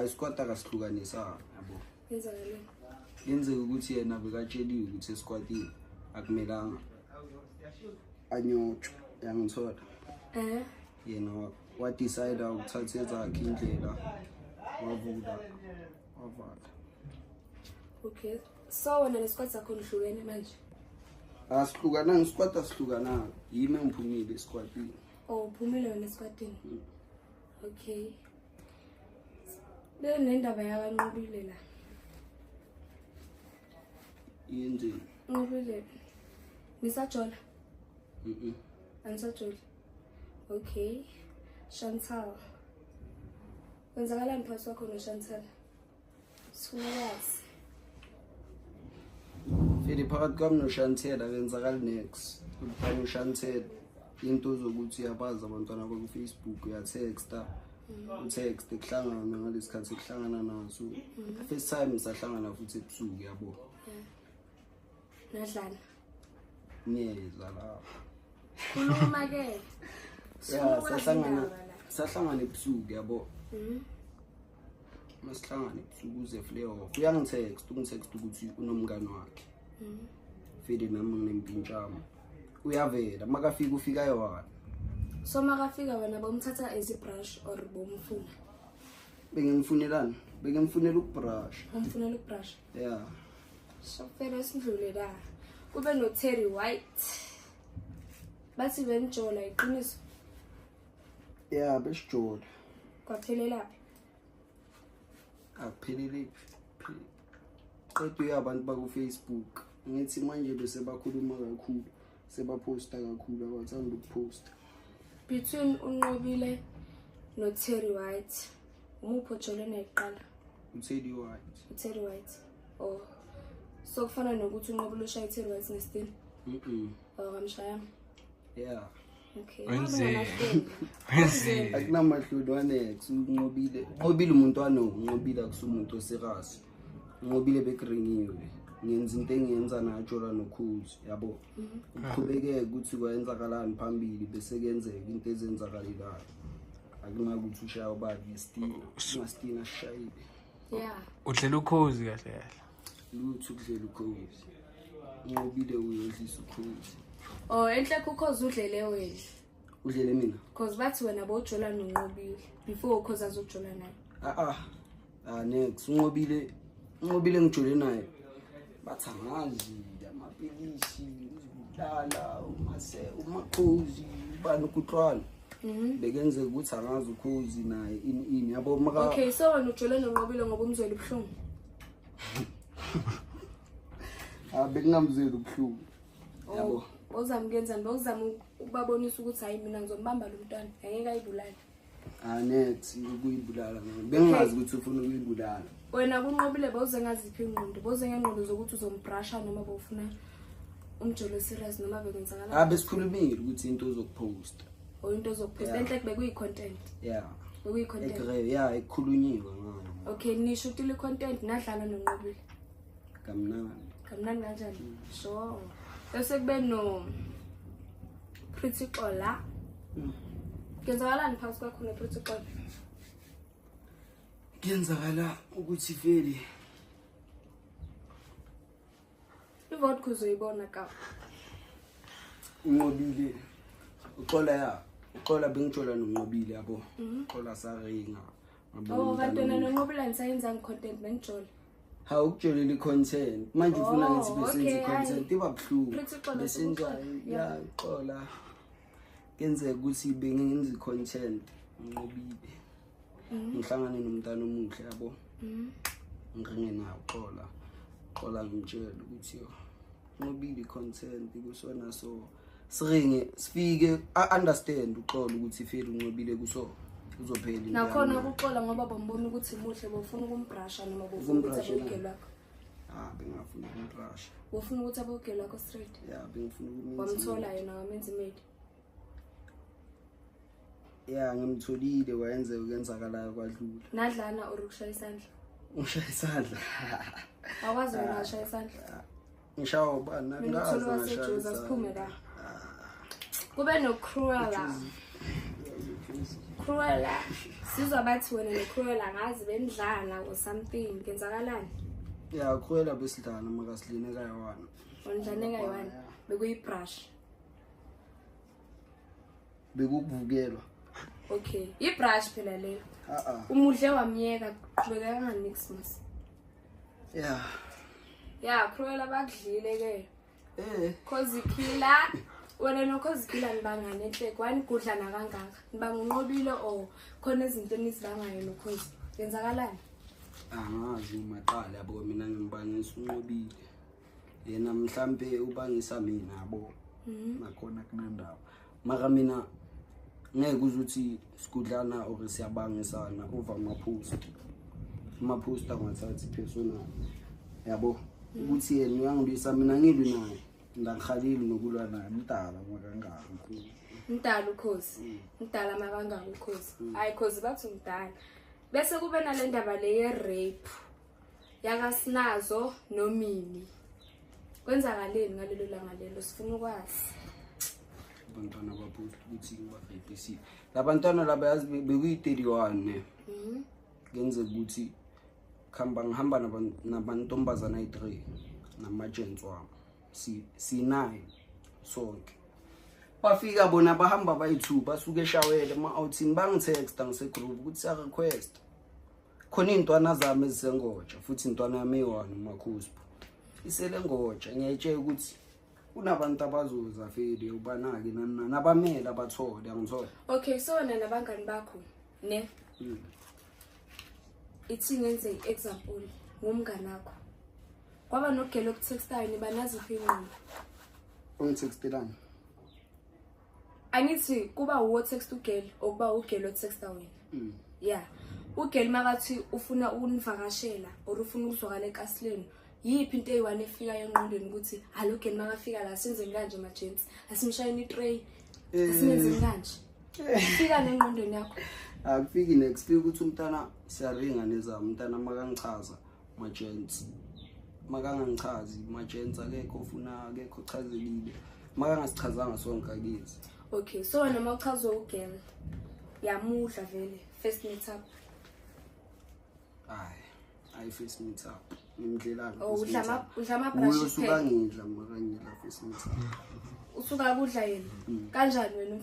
Squad akasihlukanisa yabo. Yenzakaleni? Yenzeka ukuthi yena bekatsheliwe ukuthi esquadini akumelanga anyotsho yangithola. Yena wa decide ukuthatha ezakhe indlela wavuka wavala. Okay. So wena lesquad sakho nihlukene manje? Asihlukana ngesquad asihlukana yimi ngiphumile esquadini. Oh, uphumile wena esquadini. Okay. Nendaba yakanqobile la. Yenzeni? Nqobile. Nisajola? Anisajola. Okay. Chantal. Kwenzakalani phakathi kwakho noChantal? Sifuna ukwazi. Fedi phakathi kwami noChantal akwenzakali next. Kuphana uChantal into zokuthi uyabaza abantwana bakho kuFacebook uyatexta. Utext kuhlangana ngalesikhathi kuhlangana naso. First time sahlangana futhi ebusuku yabo. Nadlana. Niyeza la. Khuluma ke. Sahlangana ebusuku yabo. Masihlangana ebusuku uze Fleo. Uyangitext ukuthi unomngane wakhe. Fedi nami nginempintshama. Uyavela makafika ufika yona. So makafika wena bomthatha as a brush or bomfuna? Bengimfunelani? Bengimfunela ukubrush. Umfunela ukubrush? Yeah. So fela sindlule la. Kube no Terry White. Bathi benjola iqiniso. Yeah, besijola. Kwaphelela. Akuphelele. Qedwe abantu baku Facebook. Ngithi manje bese bakhuluma kakhulu, sebaposta kakhulu abathanda ukuposta. Between uNqobile no Terry White, umupho jolene eqala? Terry White. Terry White. Oh. So kufana nokuthi uNqobile ushaya Terry White ngestin? Oh, ngamshaya. Yeah. Okay. Wenze. Akunamahludwane uNqobile. Nqobile umuntu Nqobile akusumuntu oserious. Nqobile bekringiwe. Ngenza into engiyenza naJola noKhuzi yabo. Uqhubeke ukuthi kwayenzakalani phambili bese kuyenzeka into ezenzakalelayo. Akunakuthi ushaya ubani Stina shayile. Yeah. Udlela uKhuzi kahle kahle. Lutho ukudlela uKhuzi. Nqobile uyodlisa uKhuzi. Oh, enhle kuKhuzi udlele wena. Udlele mina? Because bathi wena boJola noNqobile before uKhuzi azojola naye. Next Nqobile ngijole naye. Bathangazi amapilisi uzibulala uMakhozi ubani ukuhlwana. Bekenzeka ukuthi angazi uKhuzi naye ini yabo maka. Okay, so wena ujole noNqobile ngoba umzwela ubuhlungu. Bekungamzwela ubuhlungu. Yabo. Ozamkenzani? Bawuzama ukubabonisa ukuthi hayi mina ngizombamba lo mntwana. Angeke ayibulale. Next ukuyibulala mina. Bengazi ukuthi ufuna ukuyibulala. Wena kuNqobile bawuze ngaziphi ingqondo? Bawuze ngengqondo zokuthi uzombrasha noma bawufuna umjolo serious noma bekwenzakala? Besikhulumile ukuthi into ozokupost. Into ozokupost. Enhle kube kuyi-content. Yeah. Bekuyi-content. Yeah, ikhulunyiwe ngayo. Okay, nishutile i-content nadlala noNqobile. Kamnandi. Kamnandi kanjani? Sure. Bese kube no Pretty Xola. Kenzakalani phakathi kwakho noPretty Xola? Kuyenzakala ukuthi vele ivote kuzoyibona ka Nqobile uxola bengijola noNqobile yabo. Uxola saringa. Oh, kanti wena noNqobile nisayenza content bengijola. Ha ukujolela icontent manje ufuna ngithi besenze icontent ibabuhlungu. Besenza ya uxola kenzeka ukuthi bengenza icontent Nqobile. Ngihlangane nomntana omuhle yabo. Ngiringe nawo Xola ngitshela ukuthi Nqobile content kusona so siringe sifike understand uXola ukuthi feel uNqobile kuso uzophela nakhona ukuxola ngoba bombona ukuthi muhle bofuna ukumbrasha noma bofuna ukuthi abogelo wakho. Bengafuna ukumbrasha. Bofuna ukuthi abogelo wakho straight. Yeah, bengifuna wamthola yena wamenza imedi. Yeah, ngimtholile wayenze ukenzakalayo kwadlula. Nadlana or ukushaya isandla? Ushaya isandla. Awazi wena ushaya isandla? Ngishawa ubani ngazi ngashaya. Siphume la. Kube no Cruella. Cruella sizwa bathi wena noCruella ngazi benidlala or something kenzakalani ya Cruella besidlala makasilini kayawana ondlane kayi-1 bekuyi-brush bekuvukelwa okay i-brush phela lelo umudle wamyeka qhubeka kanganixmas ya Cruella bakudlile ke Khozikila wena noKhozikila nibangane enhleko wani gudlana kangaka nibangunqobile or khona izinto enizibangayo noKhozi yenzakalani angazi umaqala yabo mina ngimbanisa unqobile yena mhlambe ubangisa mina yabo nakhona kunandaba mara mina ngeke uzuthi sikudlana or siyabangisana over ama-post angathathi personal yabo ukuthi yena uyangilwisa mina ngilwi naye ngakhalile nokulwa naye mdala makangaka mdala uKhozi mdala makangaka uKhozi hayi Khozi bathi umdala bese kube nale ndaba le ye-rape yakaSinazo noMini kwenzakaleni ngalelo langa lelo sifuna ukwazi abantwana bapost ukuthi ba-rapisi labantwana laba yazi bekuyi-31 ngenzeka ukuthi ngihamba nabantombazana ayi-3 nama-gents wami si-9 sonke bafika bona bahamba bayi-2 basuke eshawele ama-outing bangitexta ngisegroup ukuthi siya-request khona iy'ntwana zami ezisengoja futhi intwana yami eyi-1 uMakhosipho isele ngoja ngiyayitshela ukuthi kunabantu abazoza feli ubanake nabamele abathole angithola okay so wena nabangani bakho ne ithi ngenze i-example ngumngani wakho kwaba nogela okutextayo nibanaziphi inqondo ongitextelani angithi kuba uwo text ugel okuba ugel otexta wena yeah ugel makathi ufuna ukunivakashela or ufuna ukuzwakala eKasleni yiphi into eyi-1 efika enqondweni ukuthi halo ugel makafika la senzeni kanje ma-gents asimshayeni i-tray asimenzeni kanje fika nenqondweni yakho akufiki next fika ukuthi umntana siyaringa nezami umntana makangichaza ma-gents makangangichazi ma-gents akekho ufuna akekho chazelile makangasichazanga sonke akithi okay so wena mawuchazwe ugel yamudla vele first meet up hayi first meet up ngimdlelana udla ama-brush usuka ngidla makangidla first meet up usuka kudla yena kanjani wena